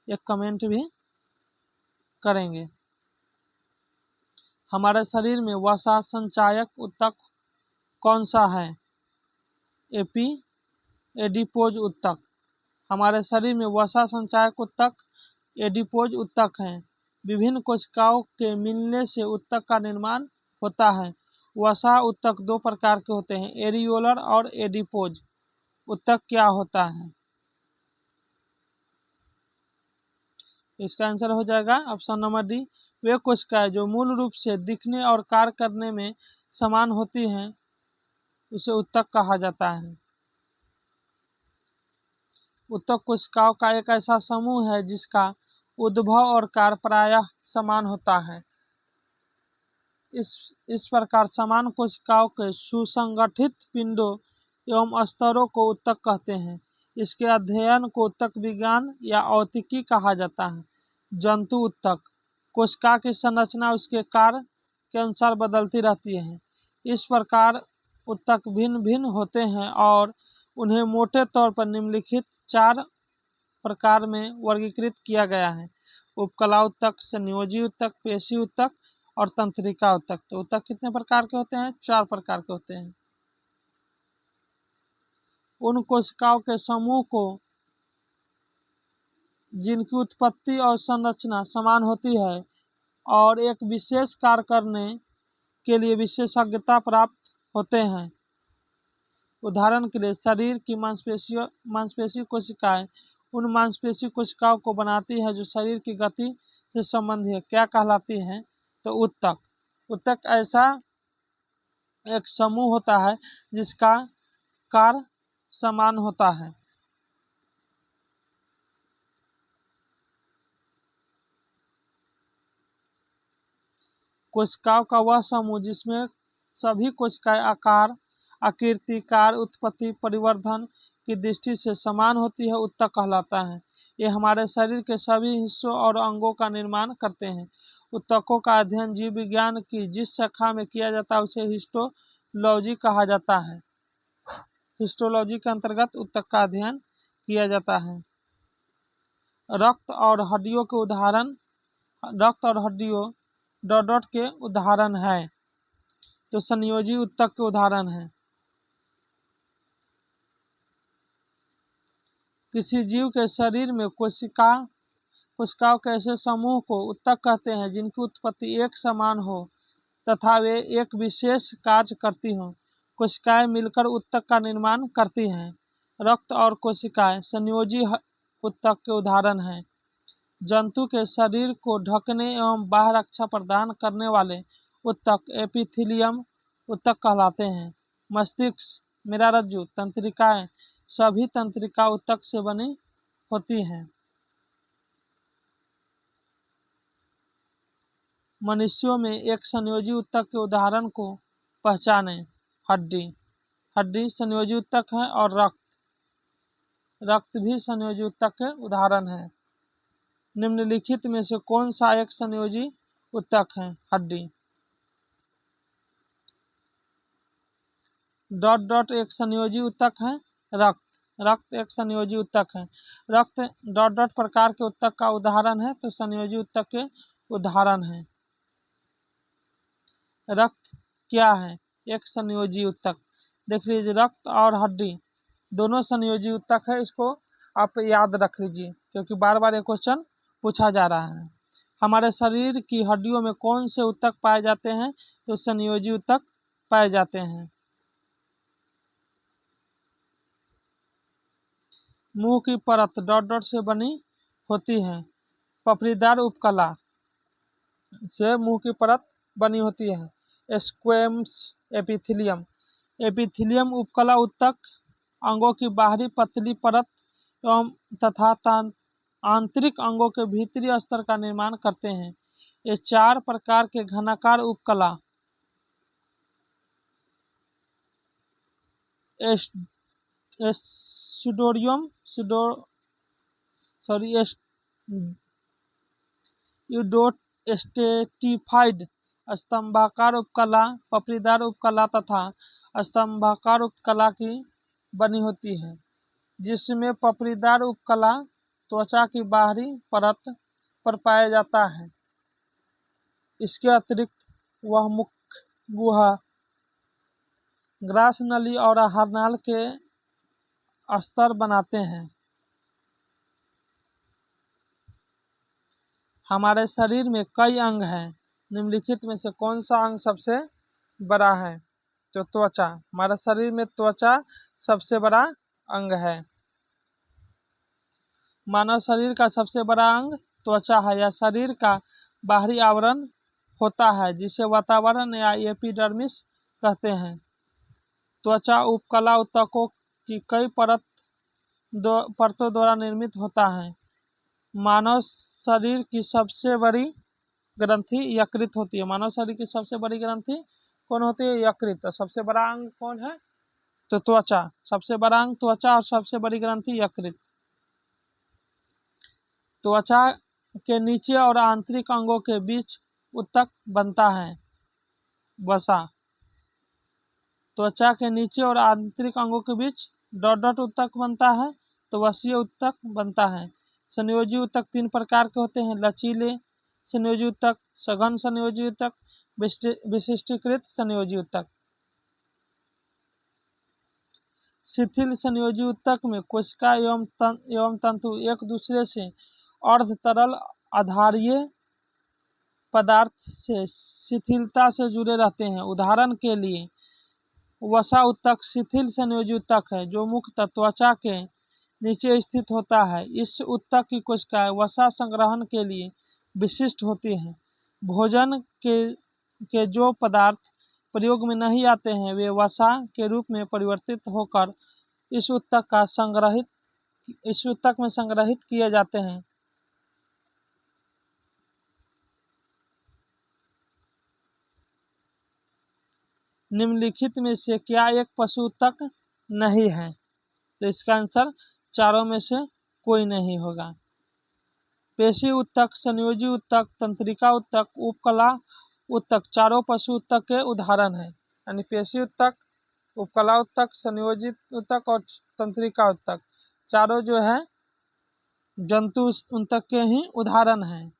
एक कमेंट भी करेंगे। हमारे शरीर में वसा संचायक ऊतक कौन सा है? एडिपोज ऊतक। हमारे शरीर में वसा संचायक ऊतक एडिपोज ऊतक हैं। विभिन्न कोशिकाओं के मिलने से ऊतक का निर्माण होता है। वसा ऊतक 2 प्रकार के होते हैं, एरियोलर और एडिपोज। ऊतक क्या होता है? इसका आंसर हो जाएगा ऑप्शन नंबर डी। वे कोशिकाएं जो मूल रूप से दिखने और कार्य करने में समान होती हैं उसे ऊतक कहा जाता है। ऊतक कोशिकाओं का एक ऐसा समूह है जिसका उद्भव और कार्य प्रायः समान होता है। इस प्रकार समान कोशिकाओं के सुसंगठित पिंडों एवं स्तरों को ऊतक कहते हैं। इसके अध्ययन को ऊतक विज्ञान या औतिकी कहा जाता है। जंतु ऊतक। कोशिका की संरचना उसके कार्य के अनुसार बदलती रहती है। इस प्रकार ऊतक भिन्न भिन्न होते हैं और उन्हें मोटे तौर पर निम्नलिखित 4 प्रकार में वर्गीकृत किया गया है। उपकला ऊतक, संयोजी ऊतक, पेशी ऊतक और तंत्रिका ऊतक। तो ऊतक कितने प्रकार के होते हैं? 4 प्रकार के होते हैं। उन कोशिकाओं के समूह को जिनकी उत्पत्ति और संरचना समान होती है और एक विशेष कार्य करने के लिए विशेषज्ञता प्राप्त होते हैं। उदाहरण के लिए शरीर की मांसपेशी कोशिकाएं उन मांसपेशी कोशिकाओं को बनाती है जो शरीर की गति से संबंधित है। क्या कहलाती हैं? तो ऊतक। ऊतक ऐसा एक समूह होता है जिसका कार्य समान होता है। कोशिकाओं का वह समूह जिसमें सभी कोशिकाएं आकार, आकृति, कार्य, उत्पत्ति, परिवर्धन की दृष्टि से समान होती है ऊतक कहलाता है। ये हमारे शरीर के सभी हिस्सों और अंगों का निर्माण करते हैं। ऊतकों का अध्ययन जीव विज्ञान की जिस शाखा में किया जाता है उसे हिस्टोलॉजी कहा जाता है। हिस्टोलॉजी के अंतर्गत ऊतक का अध्ययन किया जाता है। रक्त और हड्डियों डॉट डॉट के उदाहरण है। तो संयोजी ऊतक के उदाहरण है। किसी जीव के शरीर में कोशिकाओं के ऐसे समूह को ऊतक कहते हैं जिनकी उत्पत्ति एक समान हो तथा वे एक विशेष कार्य करती हों। कोशिकाएं मिलकर ऊतक का निर्माण करती हैं। रक्त और कोशिकाएं संयोजी ऊतक के उदाहरण हैं। जंतु के शरीर को ढकने एवं बाह्य रक्षा प्रदान करने वाले ऊतक एपिथेलियम ऊतक कहलाते हैं। मस्तिष्क, मेरारज्जु, तंत्रिकाएं सभी तंत्रिका ऊतक से बनी होती हैं। मनुष्यों में एक संयोजी ऊतक के उदाहरण को पहचानें। हड्डी, हड्डी संयोजी ऊतक है, और रक्त भी संयोजी ऊतक के उदाहरण है। निम्नलिखित में से कौन सा एक संयोजी ऊतक है? हड्डी। डॉट डॉट एक संयोजी ऊतक है। रक्त एक संयोजी ऊतक है। रक्त डॉट डॉट प्रकार के ऊतक का उदाहरण है, तो संयोजी ऊतक के उदाहरण है। रक्त क्या है? एक संयोजी ऊतक। देख लीजिए, रक्त और हड्डी दोनों संयोजी ऊतक है। इसको आप याद रख लीजिए, क्योंकि बार बार ये क्वेश्चन पूछा जा रहा है। हमारे शरीर की हड्डियों में कौन से ऊतक पाए जाते हैं? तो संयोजी ऊतक पाए जाते हैं। मुंह की परत डॉट डॉट से बनी होती है। पपड़ीदार उपकला से मुंह की परत बनी होती है। स्क्वैम्स एपिथेलियम, एपिथेलियम उपकला ऊतक अंगों की बाहरी पतली परत एवं तथा आंतरिक अंगों के भीतरी स्तर का निर्माण करते हैं। ये 4 प्रकार के घनाकार उपकला यूडोस्टेटिफाइड स्तंभाकार उपकला, पपड़ीदार उपकला तथा स्तंभाकार उपकला की बनी होती है, जिसमें पपड़ीदार उपकला त्वचा की बाहरी परत पर पाया जाता है। इसके अतिरिक्त वह मुख गुहा, ग्रास नली और आहारनाल के स्तर बनाते हैं। हमारे शरीर में कई अंग हैं। निम्नलिखित में से कौन सा अंग सबसे बड़ा है? तो त्वचा। हमारे शरीर में त्वचा सबसे बड़ा अंग है। मानव शरीर का सबसे बड़ा अंग त्वचा है। यह शरीर का बाहरी आवरण होता है, जिसे वातावरण या एपिडर्मिस कहते हैं। त्वचा उपकला ऊतकों की कई परतों द्वारा निर्मित होता है। मानव शरीर की सबसे बड़ी ग्रंथि यकृत होती है। मानव शरीर की सबसे बड़ी ग्रंथि कौन होती है? यकृत। तो सबसे बड़ा अंग कौन है? तो त्वचा। सबसे बड़ा अंग त्वचा और सबसे बड़ी ग्रंथि यकृत। त्वचा के नीचे और आंतरिक अंगों के बीच ऊतक बनता है। वसा। त्वचा के नीचे और आंतरिक अंगों के बीच डॉट डॉट ऊतक बनता है, तो वसीय ऊतक बनता है। संयोजी ऊतक 3 प्रकार के होते हैं। लचीले संयोजी ऊतक, सघन संयोजी ऊतक, विशिष्टीकृत संयोजी ऊतक। शिथिल संयोजी ऊतक में कोशिका एवं तंतु एक दूसरे से अर्ध तरल आधारीय पदार्थ से शिथिलता से जुड़े रहते हैं। उदाहरण के लिए वसा ऊतक शिथिल संयोजी ऊतक है, जो मुख्यतः त्वचा के नीचे स्थित होता है। इस ऊतक की कोशिकाएं वसा संग्रहण के लिए विशिष्ट होती हैं। भोजन के जो पदार्थ प्रयोग में नहीं आते हैं, वे वसा के रूप में परिवर्तित होकर इस ऊतक में संग्रहित किए जाते हैं। निम्नलिखित में से क्या एक पशु ऊतक नहीं है? तो इसका आंसर चारों में से कोई नहीं होगा। पेशी ऊतक, संयोजी ऊतक, तंत्रिका ऊतक, उपकला ऊतक चारों पशु ऊतक के उदाहरण हैं। यानी पेशी ऊतक, उपकला ऊतक, संयोजी ऊतक और तंत्रिका ऊतक चारों जो है जंतु ऊतक के ही उदाहरण हैं।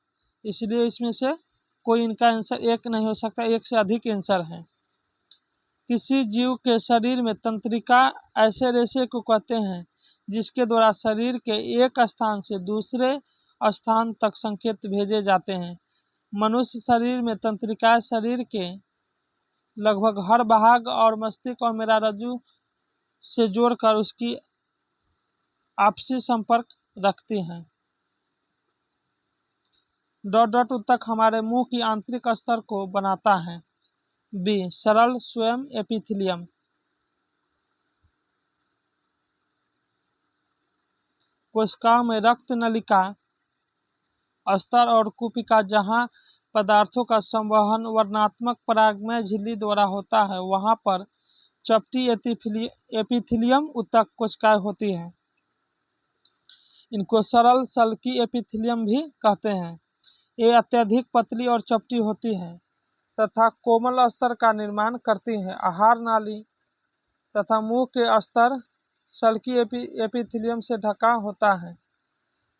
इसलिए इसमें से कोई इनका आंसर एक नहीं हो सकता, एक से अधिक आंसर है। किसी जीव के शरीर में तंत्रिका ऐसे रेशे को कहते हैं जिसके द्वारा शरीर के एक स्थान से दूसरे स्थान तक संकेत भेजे जाते हैं। मनुष्य शरीर में तंत्रिकाएं शरीर के लगभग हर भाग और मस्तिष्क और मेरारज्जु से जोड़कर उसकी आपसी संपर्क रखती हैं। डॉट डॉट ऊतक हमारे मुंह की आंतरिक स्तर को बनाता है। बी सरल स्वयं एपिथेलियम। कोशिकाओं में रक्त नलिका स्तर और कुपिका, जहां पदार्थों का संवहन वर्णात्मक परागमय झिल्ली द्वारा होता है, वहां पर चपटी एपिथेलियम उत्तक कोशिकाएं होती हैं। इनको सरल सल्की एपिथेलियम भी कहते हैं। ये अत्यधिक पतली और चपटी होती हैं तथा कोमल स्तर का निर्माण करती हैं। आहार नाली तथा मुंह के स्तर सल्की एपिथेलियम से ढका होता है।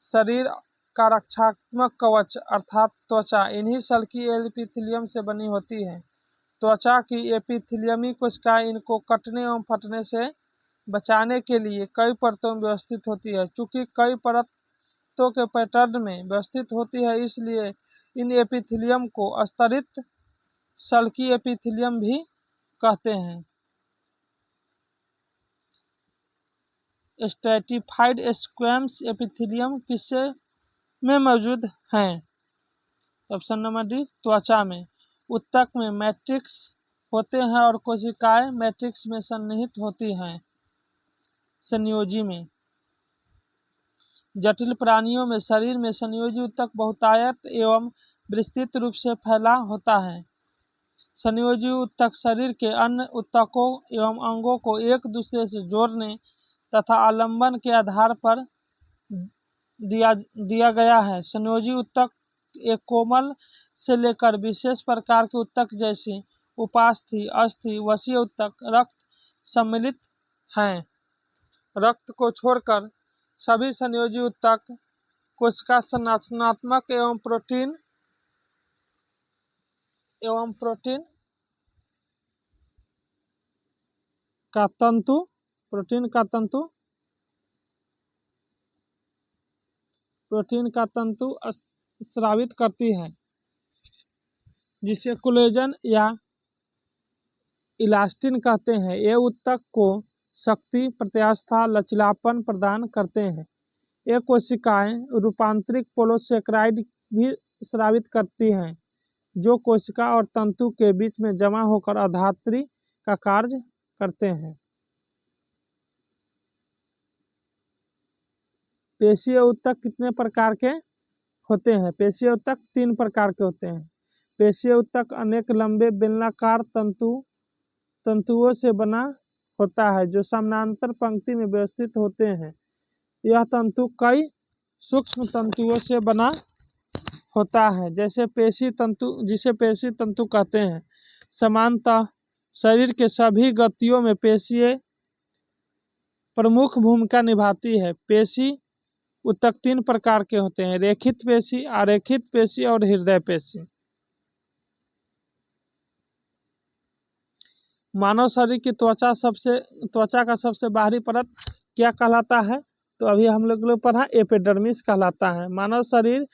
शरीर का रक्षात्मक कवच अर्थात त्वचा इन्हीं सल्की एपिथेलियम से बनी होती है। त्वचा की एपिथेलियमी कोशिकाएं इनको कटने एवं फटने से बचाने के लिए कई परतों में व्यवस्थित होती है। चूंकि कई परतों के पैटर्न में व्यवस्थित होती है, इसलिए इन एपिथेलियम को स्तरित सल्की एपिथेलियम भी कहते हैं। स्ट्रैटिफाइड स्क्वैम्स एपिथेलियम किससे में मौजूद हैं? ऑप्शन नंबर डी त्वचा में। उत्तक में मैट्रिक्स होते हैं और कोशिकाएं मैट्रिक्स में सन्निहित होती हैं। संयोजी में। जटिल प्राणियों में शरीर में संयोजी उत्तक बहुतायत एवं विस्तृत रूप से फैला होता है। संयोजी उत्तक शरीर के अन्य उत्तकों एवं अंगों को एक दूसरे से जोड़ने तथा आलंबन के आधार पर दिया गया है। संयोजी उत्तक एक कोमल से लेकर विशेष प्रकार के उत्तक जैसे उपास्थि, अस्थि, वसीय उत्तक, रक्त सम्मिलित हैं। रक्त को छोड़कर सभी संयोजी उत्तक कोशिका संरचनात्मक एवं प्रोटीन का तंतु स्रावित करती है, जिसे कोलेजन या इलास्टिन कहते हैं। ये उत्तक को शक्ति, प्रत्यास्था, लचीलापन प्रदान करते हैं। ये कोशिकाएं रूपांतरित पोलोसेकेराइड भी स्रावित करती हैं, जो कोशिका और तंतु के बीच में जमा होकर अधात्री का कार्य करते हैं। पेशीय उत्तक कितने प्रकार के होते हैं? पेशीय उत्तक 3 प्रकार के होते हैं। पेशीय उत्तक अनेक लंबे बेलनाकार तंतुओं से बना होता है, जो समानांतर पंक्ति में व्यवस्थित होते हैं। यह तंतु कई सूक्ष्म तंतुओं से बना होता है, जिसे पेशी तंतु कहते हैं। सामान्यतः शरीर के सभी गतियों में पेशियां प्रमुख भूमिका निभाती है। पेशी उत्तक 3 प्रकार के होते हैं: रेखित पेशी, अरेखित पेशी और हृदय पेशी। मानव शरीर की त्वचा का सबसे बाहरी परत क्या कहलाता है? तो अभी हम लोग पढ़ा एपिडर्मिस कहलाता है। मानव शरीर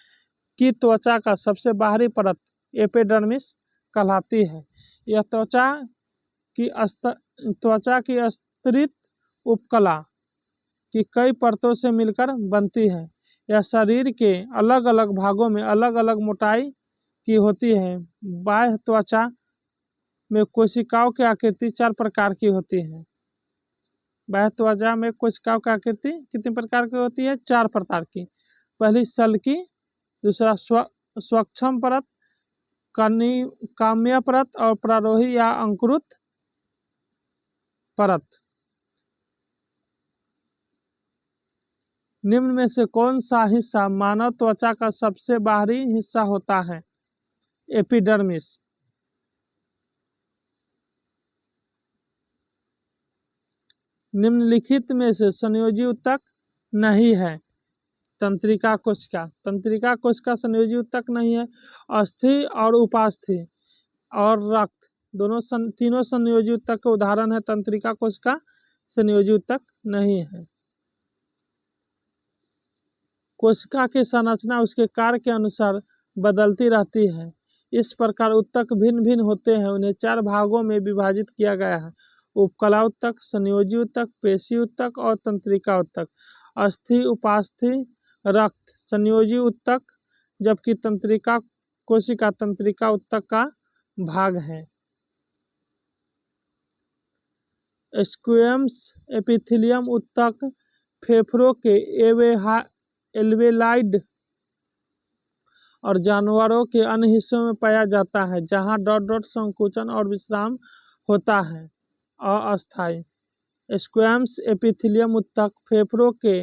की त्वचा का सबसे बाहरी परत एपिडर्मिस कहलाती है। यह त्वचा की स्तरित उपकला की कई परतों से मिलकर बनती है। यह शरीर के अलग अलग भागों में अलग अलग मोटाई की होती है। बाह्य त्वचा में कोशिकाओं की आकृति 4 प्रकार की होती है। बाह्य त्वचा में कोशिकाओं की आकृति कितने प्रकार की होती है? 4 प्रकार की। पहली सल्की, दूसरा स्वच्छम परत, काम्य परत और प्रारोही या अंकुरित परत। निम्न में से कौन सा हिस्सा मानव त्वचा का सबसे बाहरी हिस्सा होता है? एपिडर्मिस। निम्नलिखित में से संयोजी उत्तक नहीं है। तंत्रिका कोशिका संयोजी उत्तक नहीं है। अस्थि और उपास्थि और रक्त तीनों संयोजी उत्तक के उदाहरण है। तंत्रिका कोशिका संयोजी उत्तक नहीं है। कोशिका की संरचना उसके कार्य के अनुसार बदलती रहती है। इस प्रकार उत्तक भिन्न भिन्न होते हैं। उन्हें 4 भागों में विभाजित किया गया है: उपकला उत्तक, संयोजी उत्तक, पेशी उत्तक और तंत्रिका उत्तक। अस्थि, उपास्थि, रक्त संयोजी उत्तक, जबकि तंत्रिका कोशिका तंत्रिका उत्तक का भाग है। स्क्वैमस एपिथेलियम ऊतक फेफड़ों के एल्वेलाइड और जानवरों के अन्य हिस्सों में पाया जाता है जहां डॉट डॉट संकुचन और विश्राम होता है। अस्थायी स्क्वैमस एपिथेलियम ऊतक फेफड़ों के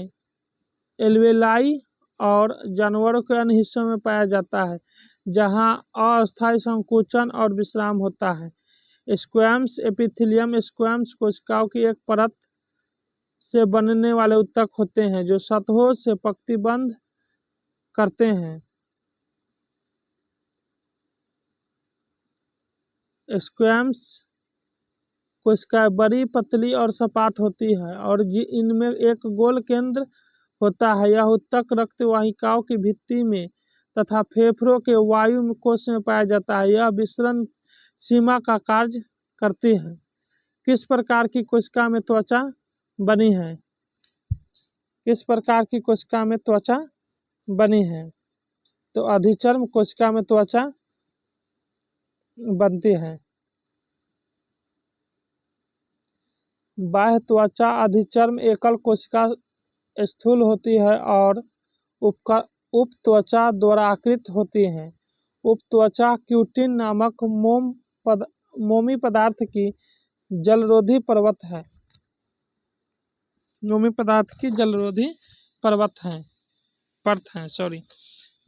एल्वेलाई और जानवरों के अन्य हिस्सों में पाया जाता है जहां अस्थायी संकुचन और विश्राम होता है। स्क्वैमस एपिथेलियम स्क्वैमस कोशिकाओं की एक परत से बनने वाले ऊतक होते हैं जो सतहों से पंक्तिबद्ध करते हैं। स्क्वैमस कोशिकाएं बड़ी, पतली और सपाट होती है और इनमें एक गोल केंद्र होता है। यह ऊतक रक्तवाहिकाओं की भित्ति में तथा फेफड़ों के वायु कोश में पाया जाता है। यह विसरण सीमा का कार्य करती है। किस प्रकार की कोशिका में त्वचा बनी है? किस प्रकार की कोशिका में त्वचा बनी है? तो अधिचर्म कोशिका में त्वचा बनती है। बाह्य त्वचा अधिचर्म एकल कोशिका स्थूल होती है और उपत्वचा द्वाराकृत होती है। उपत्वचा क्यूटिन नामक मोमी पदार्थ की जलरोधी परत है। मोमी पदार्थ की जलरोधी परत है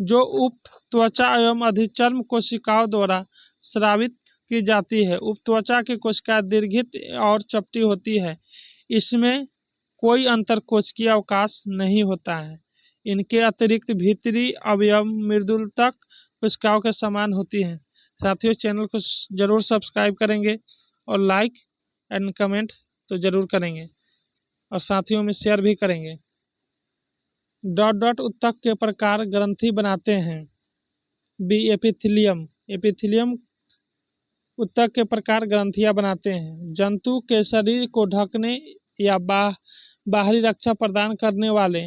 जो उपत्वचा एवं अधिचर्म कोशिकाओं द्वारा स्रावित की जाती है। उपत्वचा की कोशिका दीर्घित और चपटी होती है। इसमें कोई अंतरकोशिकीय अवकाश नहीं होता है। इनके अतिरिक्त भीतरी अवयव मृदुलतक कोशिकाओं के समान होती हैं। साथियों, चैनल को जरूर सब्सक्राइब करेंगे और लाइक एंड कमेंट तो जरूर करेंगे और साथियों में शेयर भी करेंगे। डॉट डॉट ऊतक के प्रकार ग्रंथि बनाते हैं। बी एपिथेलियम ऊतक के प्रकार ग्रंथियां बनाते हैं। जंतु के शरीर को ढकने या बाहरी रक्षा प्रदान करने वाले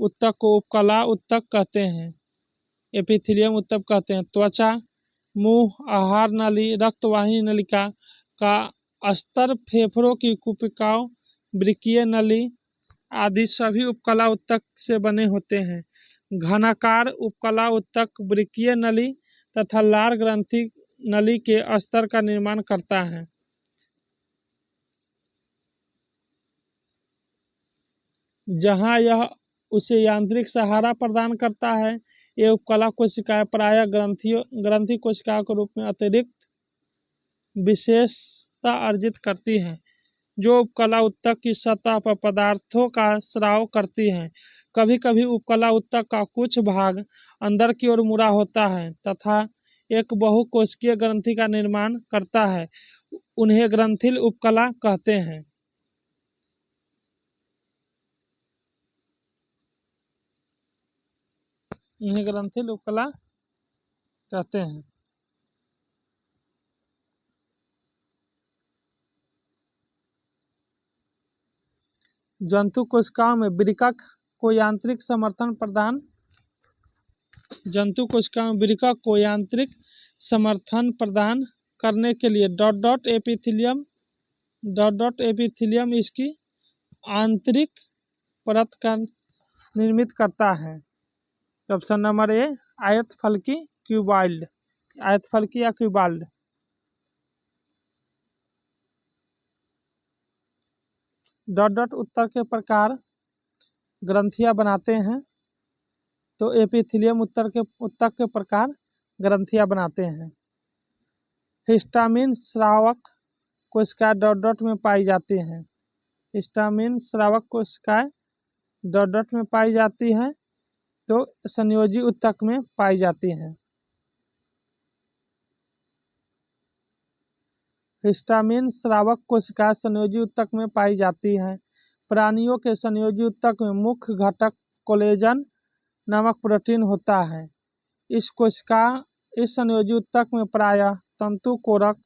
ऊतक को उपकला ऊतक कहते हैं। एपिथेलियम ऊतक कहते हैं। त्वचा, मुंह, आहार नाली, रक्तवाहिनी नलिका का स्तर, फेफड़ों की कुपिकाओं, वृक्कीय नली आदि सभी उपकला ऊतक से बने होते हैं। घनाकार उपकला ऊतक वृक्कीय नली तथा लार ग्रंथि नली के स्तर का निर्माण करता है। जहां यह उसे यांत्रिक सहारा प्रदान करता है। ये उपकला कोशिकाएं प्रायः ग्रंथि कोशिकाओं के रूप में अतिरिक्त विशेषता अर्जित करती हैं जो उपकला ऊतक की सतह पर पदार्थों का स्राव करती हैं। कभी कभी उपकला ऊतक का कुछ भाग अंदर की ओर मुड़ा होता है तथा एक बहुकोशिकीय ग्रंथि का निर्माण करता है। उन्हें ग्रंथिल उपकला कहते हैं। इन्हें ग्रंथिल उपकला कहते हैं। जंतु कोशिकाओं में वृक्क को यांत्रिक समर्थन प्रदान करने के लिए डॉट डॉट एपिथेलियम इसकी आंतरिक परत का निर्मित करता है। ऑप्शन नंबर ए आयतफलकी या क्यूबाइल्ड। डॉट डॉट ऊतक के प्रकार ग्रंथियां बनाते हैं। तो एपिथेलियम ऊतक के प्रकार ग्रंथियां बनाते हैं। हिस्टामिन स्रावक कोशिकाएं डॉट डॉट में पाई जाती हैं। हिस्टामिन स्रावक कोशिकाएं डॉट डॉट में पाई जाती हैं तो संयोजी ऊतक में पाई जाती हैं। हिस्टामिन स्रावक कोशिकाएं संयोजी ऊतक में पाई जाती हैं। प्राणियों के संयोजी ऊतक में मुख्य घटक कोलेजन नामक प्रोटीन होता है। इस संयोजी ऊतक में प्रायः तंतुकोरक,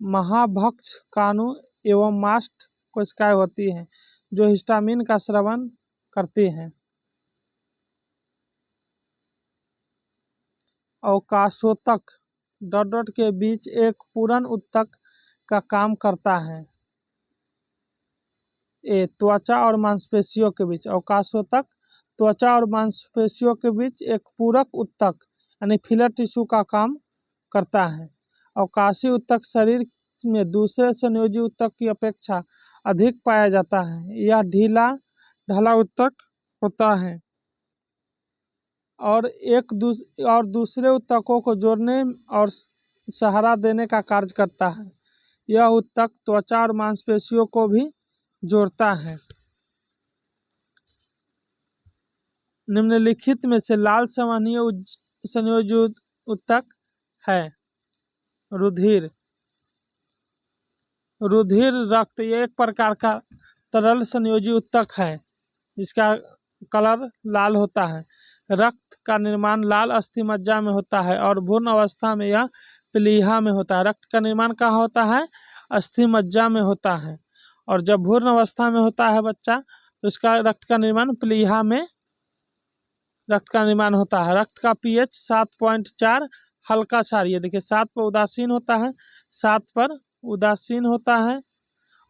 महाभक्षकाणु एवं मास्ट कोशिकाएं होती हैं जो हिस्टामिन का स्रावन करती हैं। अवकाशोतक डॉट डॉट के बीच एक पूर्ण ऊतक का काम करता है। ए त्वचा और मांसपेशियों के बीच, अवकाशोतक त्वचा और मांसपेशियों के बीच एक पूरक उत्तक यानी फिलर टिश्यू का काम करता है। अवकाशी उत्तक शरीर में दूसरे संयोजी उत्तक की अपेक्षा अधिक पाया जाता है। यह ढीला ढाला उत्तक होता है और दूसरे उत्तकों को जोड़ने और सहारा देने का कार्य करता है। यह उत्तक त्वचा और मांसपेशियों को भी जोड़ता है। निम्नलिखित में से लाल संवहनीय संयोजी उत्तक है। रुधिर रक्त ये एक प्रकार का तरल संयोजी उत्तक है जिसका कलर लाल होता है। रक्त का निर्माण लाल अस्थि मज्जा में होता है और भ्रूण अवस्था में यह प्लीहा में होता है। रक्त का निर्माण कहाँ होता है? अस्थि मज्जा में होता है। और जब भ्रूण अवस्था में होता है बच्चा तो इसका रक्त का निर्माण प्लीहा में रक्त का निर्माण होता है। रक्त का पीएच 7.4 हल्का क्षारीय, देखिए 7 पर उदासीन होता है, 7 पर उदासीन होता है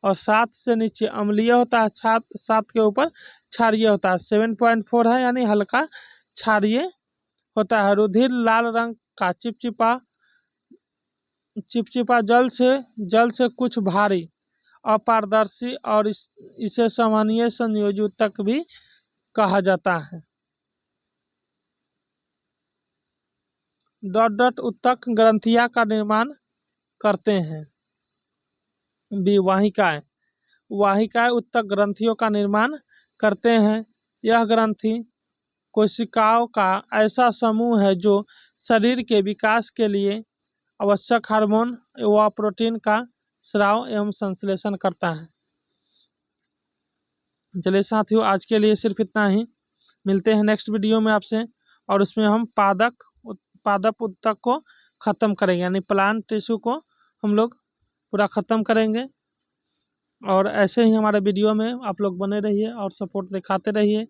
और 7 से नीचे अम्लीय होता है, 7 के ऊपर क्षारीय होता है। 7.4 है यानी हल्का क्षारीय होता है। रुधिर लाल रंग का चिपचिपा जल से कुछ भारी अपारदर्शी और इसे संवहनीय संयोजी उत्तक भी कहा जाता है। डॉट डॉट उत्तक ग्रंथियां का निर्माण करते हैं। वाहिकाएं उत्तक ग्रंथियों का निर्माण करते हैं। यह ग्रंथि कोशिकाओं का ऐसा समूह है जो शरीर के विकास के लिए आवश्यक हार्मोन व प्रोटीन का स्राव एवं संश्लेषण करता है। चलिए साथियों, आज के लिए सिर्फ इतना ही। मिलते हैं नेक्स्ट वीडियो में आपसे और उसमें हम पादप उत्तक को खत्म करेंगे यानी प्लांट टिश्यू को हम लोग पूरा खत्म करेंगे। और ऐसे ही हमारे वीडियो में आप लोग बने रहिए और सपोर्ट दिखाते रहिए।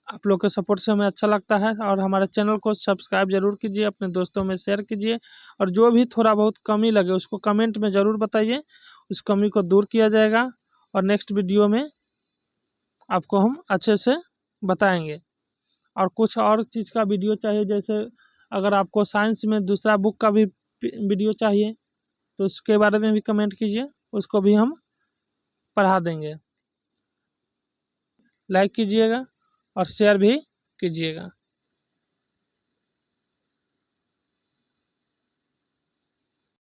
आप लोग के सपोर्ट से हमें अच्छा लगता है। और हमारे चैनल को सब्सक्राइब जरूर कीजिए, अपने दोस्तों में शेयर कीजिए और जो भी थोड़ा बहुत कमी लगे उसको कमेंट में ज़रूर बताइए, उस कमी को दूर किया जाएगा और नेक्स्ट वीडियो में आपको हम अच्छे से बताएंगे। और कुछ और चीज़ का वीडियो चाहिए, जैसे अगर आपको साइंस में दूसरा बुक का भी वीडियो चाहिए तो उसके बारे में भी कमेंट कीजिए, उसको भी हम पढ़ा देंगे। लाइक कीजिएगा और शेयर भी कीजिएगा।